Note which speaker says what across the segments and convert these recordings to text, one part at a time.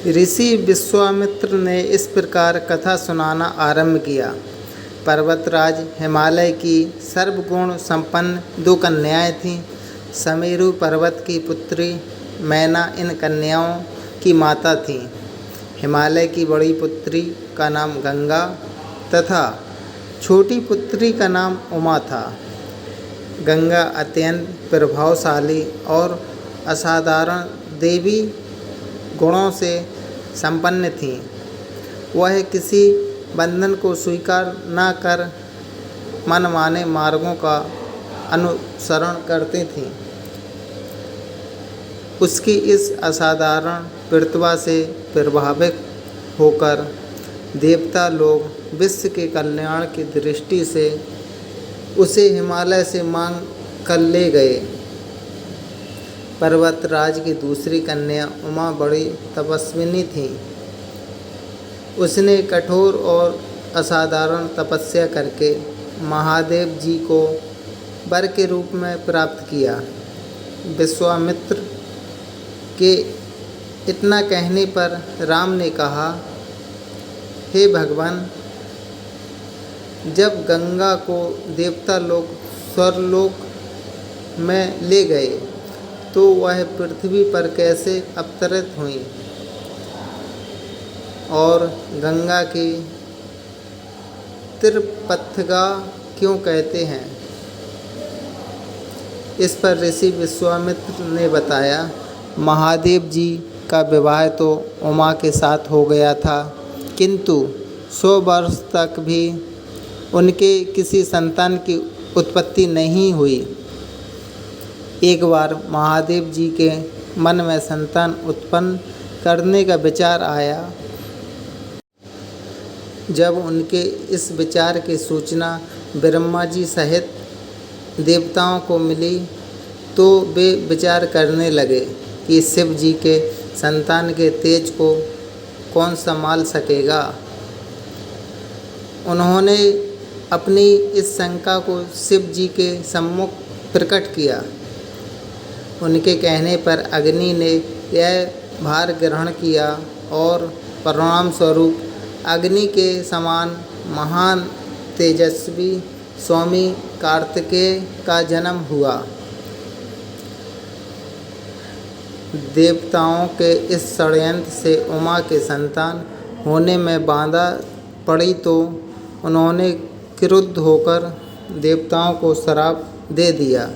Speaker 1: ऋषि विश्वामित्र ने इस प्रकार कथा सुनाना आरंभ किया। पर्वतराज हिमालय की सर्वगुण संपन्न 2 कन्याएं थीं। समेरु पर्वत की पुत्री मैना इन कन्याओं की माता थी। हिमालय की बड़ी पुत्री का नाम गंगा तथा छोटी पुत्री का नाम उमा था। गंगा अत्यंत प्रभावशाली और असाधारण देवी गुणों से संपन्न थी। वह किसी बंधन को स्वीकार न कर मनमाने मार्गों का अनुसरण करती थीं। उसकी इस असाधारण प्रतिभा से प्रभावित होकर देवता लोग विश्व के कल्याण की दृष्टि से उसे हिमालय से मांग कर ले गए। पर्वतराज की दूसरी कन्या उमा बड़ी तपस्विनी थी। उसने कठोर और असाधारण तपस्या करके महादेव जी को वर के रूप में प्राप्त किया। विश्वामित्र के इतना कहने पर राम ने कहा, हे भगवान, जब गंगा को देवता लोग स्वर्गलोक में ले गए तो वह पृथ्वी पर कैसे अवतरित हुई और गंगा की त्रिपथगा क्यों कहते हैं? इस पर ऋषि विश्वामित्र ने बताया, महादेव जी का विवाह तो उमा के साथ हो गया था, किंतु 100 वर्ष तक भी उनके किसी संतान की उत्पत्ति नहीं हुई। एक बार महादेव जी के मन में संतान उत्पन्न करने का विचार आया। जब उनके इस विचार की सूचना ब्रह्मा जी सहित देवताओं को मिली तो वे विचार करने लगे कि शिव जी के संतान के तेज को कौन संभाल सकेगा। उन्होंने अपनी इस शंका को शिव जी के सम्मुख प्रकट किया। उनके कहने पर अग्नि ने यह भार ग्रहण किया और परिणाम स्वरूप अग्नि के समान महान तेजस्वी स्वामी कार्तिकेय का जन्म हुआ। देवताओं के इस षड्यंत्र से उमा के संतान होने में बाधा पड़ी तो उन्होंने क्रुद्ध होकर देवताओं को श्राप दे दिया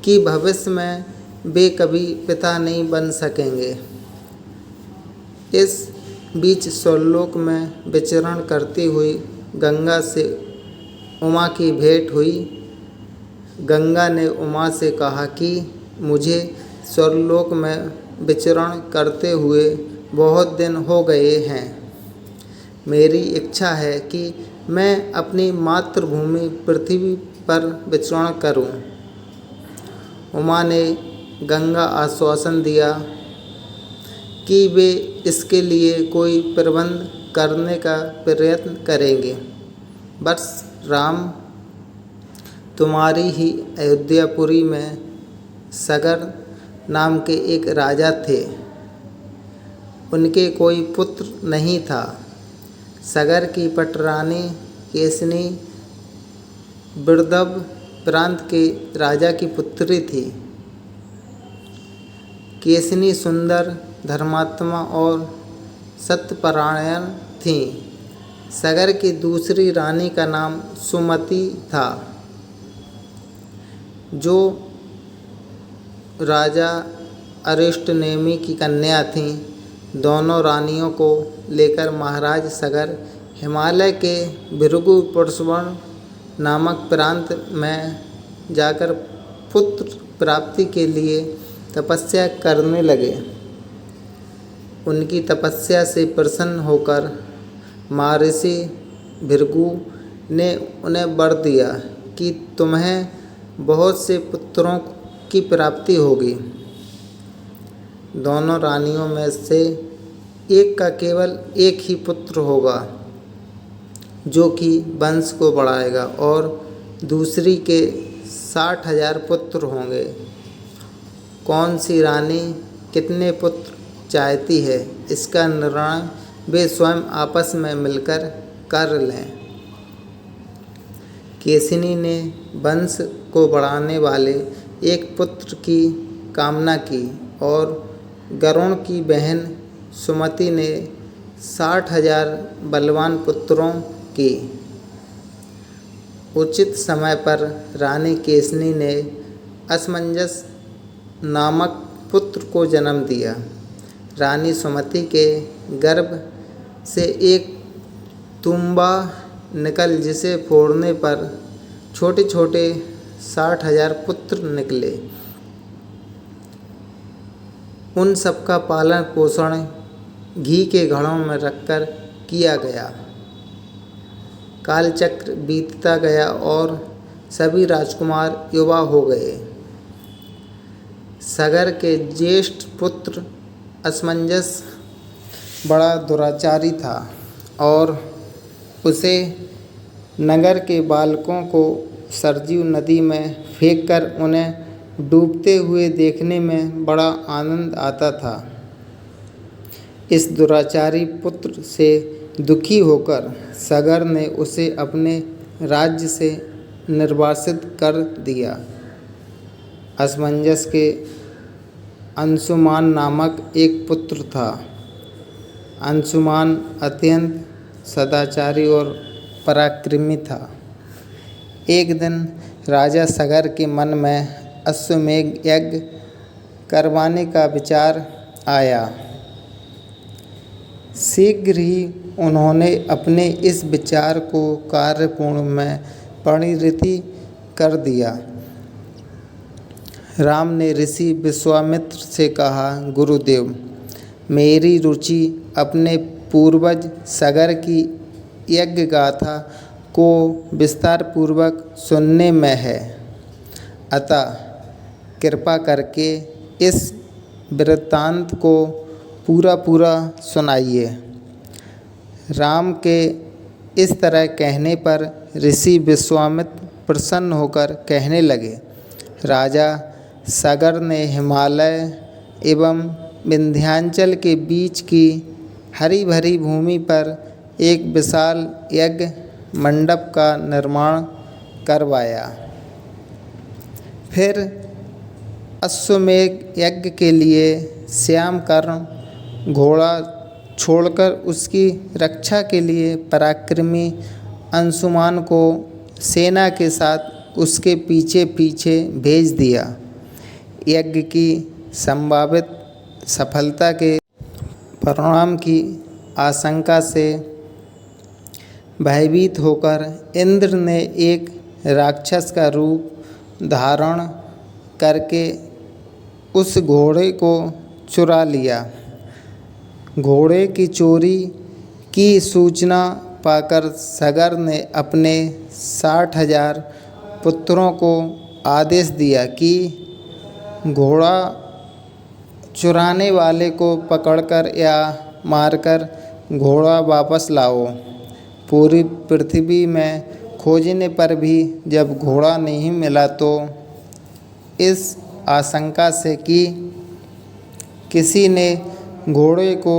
Speaker 1: कि भविष्य में वे कभी पिता नहीं बन सकेंगे। इस बीच स्वर्गलोक में विचरण करती हुई गंगा से उमा की भेंट हुई। गंगा ने उमा से कहा कि मुझे स्वर्गलोक में विचरण करते हुए बहुत दिन हो गए हैं। मेरी इच्छा है कि मैं अपनी मातृभूमि पृथ्वी पर विचरण करूं। उमा ने गंगा आश्वासन दिया कि वे इसके लिए कोई प्रबंध करने का प्रयत्न करेंगे। बस राम, तुम्हारी ही अयोध्यापुरी में सगर नाम के एक राजा थे। उनके कोई पुत्र नहीं था। सगर की पटरानी केसनी विदर्भ प्रांत के राजा की पुत्री थी। केसनी सुंदर, धर्मात्मा और सत्यपरायण थी। सगर की दूसरी रानी का नाम सुमति था, जो राजा अरिष्टनेमि की कन्या थी। दोनों रानियों को लेकर महाराज सगर हिमालय के भृगु पुष्करण नामक प्रांत में जाकर पुत्र प्राप्ति के लिए तपस्या करने लगे। उनकी तपस्या से प्रसन्न होकर महर्षि भृगु ने उन्हें वर दिया कि तुम्हें बहुत से पुत्रों की प्राप्ति होगी। दोनों रानियों में से एक का केवल एक ही पुत्र होगा, जो कि वंश को बढ़ाएगा, और दूसरी के 60,000 पुत्र होंगे। कौन सी रानी कितने पुत्र चाहती है, इसका निर्णय वे स्वयं आपस में मिलकर कर लें। केशिनी ने वंश को बढ़ाने वाले एक पुत्र की कामना की और गरुण की बहन सुमति ने 60,000 बलवान पुत्रों की। उचित समय पर रानी केशिनी ने असमंजस नामक पुत्र को जन्म दिया। रानी सुमति के गर्भ से एक तुम्बा निकल जिसे फोड़ने पर छोटे छोटे 60,000 पुत्र निकले। उन सबका पालन पोषण घी के घड़ों में रखकर किया गया। कालचक्र बीतता गया और सभी राजकुमार युवा हो गए। सगर के ज्येष्ठ पुत्र असमंजस बड़ा दुराचारी था और उसे नगर के बालकों को सरजू नदी में फेंककर उन्हें डूबते हुए देखने में बड़ा आनंद आता था। इस दुराचारी पुत्र से दुखी होकर सगर ने उसे अपने राज्य से निर्वासित कर दिया। असमंजस के अंशुमान नामक एक पुत्र था। अंशुमान अत्यंत सदाचारी और पराक्रमी था। एक दिन राजा सगर के मन में अश्वमेध यज्ञ करवाने का विचार आया। शीघ्र ही उन्होंने अपने इस विचार को कार्यपूर्ण में परिणति कर दिया। राम ने ऋषि विश्वामित्र से कहा, गुरुदेव, मेरी रुचि अपने पूर्वज सगर की यज्ञ गाथा को विस्तार पूर्वक सुनने में है, अतः कृपा करके इस वृत्तांत को पूरा सुनाइए। राम के इस तरह कहने पर ऋषि विश्वामित्र प्रसन्न होकर कहने लगे, राजा सगर ने हिमालय एवं विंध्याचल के बीच की हरी भरी भूमि पर एक विशाल यज्ञ मंडप का निर्माण करवाया। फिर अश्वमेध यज्ञ के लिए श्यामकर्ण घोड़ा छोड़कर उसकी रक्षा के लिए पराक्रमी अंशुमान को सेना के साथ उसके पीछे पीछे भेज दिया। यज्ञ की संभावित सफलता के परिणाम की आशंका से भयभीत होकर इंद्र ने एक राक्षस का रूप धारण करके उस घोड़े को चुरा लिया। घोड़े की चोरी की सूचना पाकर सगर ने अपने 60,000 पुत्रों को आदेश दिया कि घोड़ा चुराने वाले को पकड़कर या मारकर घोड़ा वापस लाओ। पूरी पृथ्वी में खोजने पर भी जब घोड़ा नहीं मिला तो इस आशंका से कि किसी ने घोड़े को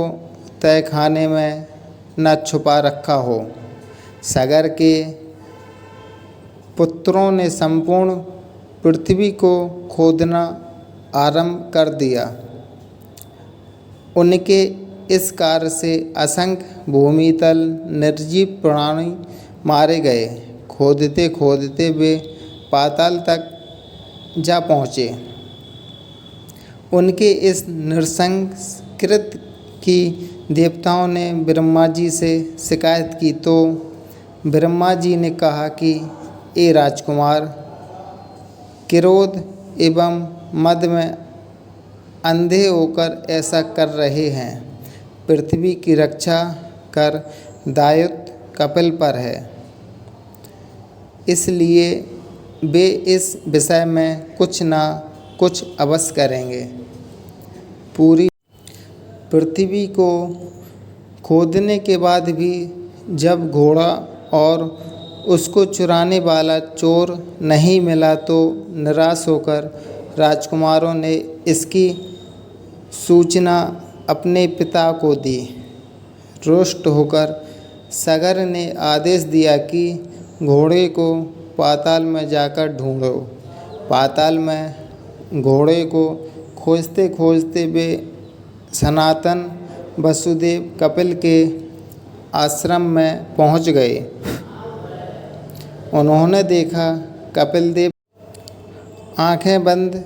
Speaker 1: तहखाने में न छुपा रखा हो, सगर के पुत्रों ने संपूर्ण पृथ्वी को खोदना आरंभ कर दिया। उनके इस कार्य से असंख्य भूमितल निर्जीव प्राणी मारे गए। खोदते खोदते वे पाताल तक जा पहुँचे। उनके इस नृशंस कृत्य की देवताओं ने ब्रह्मा जी से शिकायत की तो ब्रह्मा जी ने कहा कि ए राजकुमार, क्रोध एवं मद में अंधे होकर ऐसा कर रहे हैं। पृथ्वी की रक्षा कर दायित्व कपिल पर है, इसलिए वे इस विषय में कुछ न कुछ अवश्य करेंगे। पूरी पृथ्वी को खोदने के बाद भी जब घोड़ा और उसको चुराने वाला चोर नहीं मिला तो निराश होकर राजकुमारों ने इसकी सूचना अपने पिता को दी। रुष्ट होकर सगर ने आदेश दिया कि घोड़े को पाताल में जाकर ढूंढो। पाताल में घोड़े को खोजते खोजते वे सनातन वसुदेव कपिल के आश्रम में पहुंच गए। उन्होंने देखा कपिल देव आंखें बंद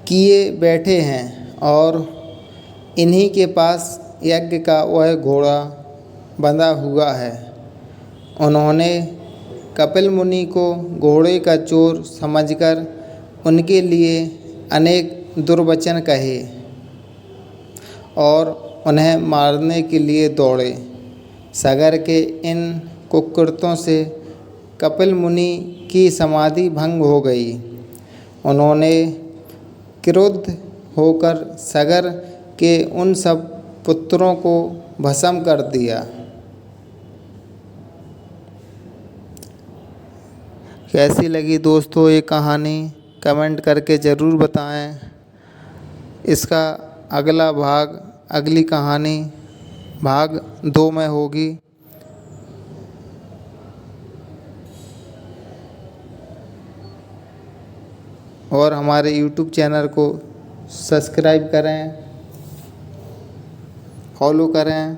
Speaker 1: किए बैठे हैं और इन्हीं के पास यज्ञ का वह घोड़ा बंधा हुआ है। उन्होंने कपिल मुनि को घोड़े का चोर समझकर उनके लिए अनेक दुर्वचन कहे और उन्हें मारने के लिए दौड़े। सगर के इन कुकृत्यों से कपिल मुनि की समाधि भंग हो गई। उन्होंने क्रुद्ध होकर सगर के उन सब पुत्रों को भस्म कर दिया। कैसी लगी दोस्तों ये कहानी, कमेंट करके ज़रूर बताएं। इसका अगला भाग, अगली कहानी भाग 2 में होगी। और हमारे YouTube चैनल को सब्सक्राइब करें, फॉलो करें।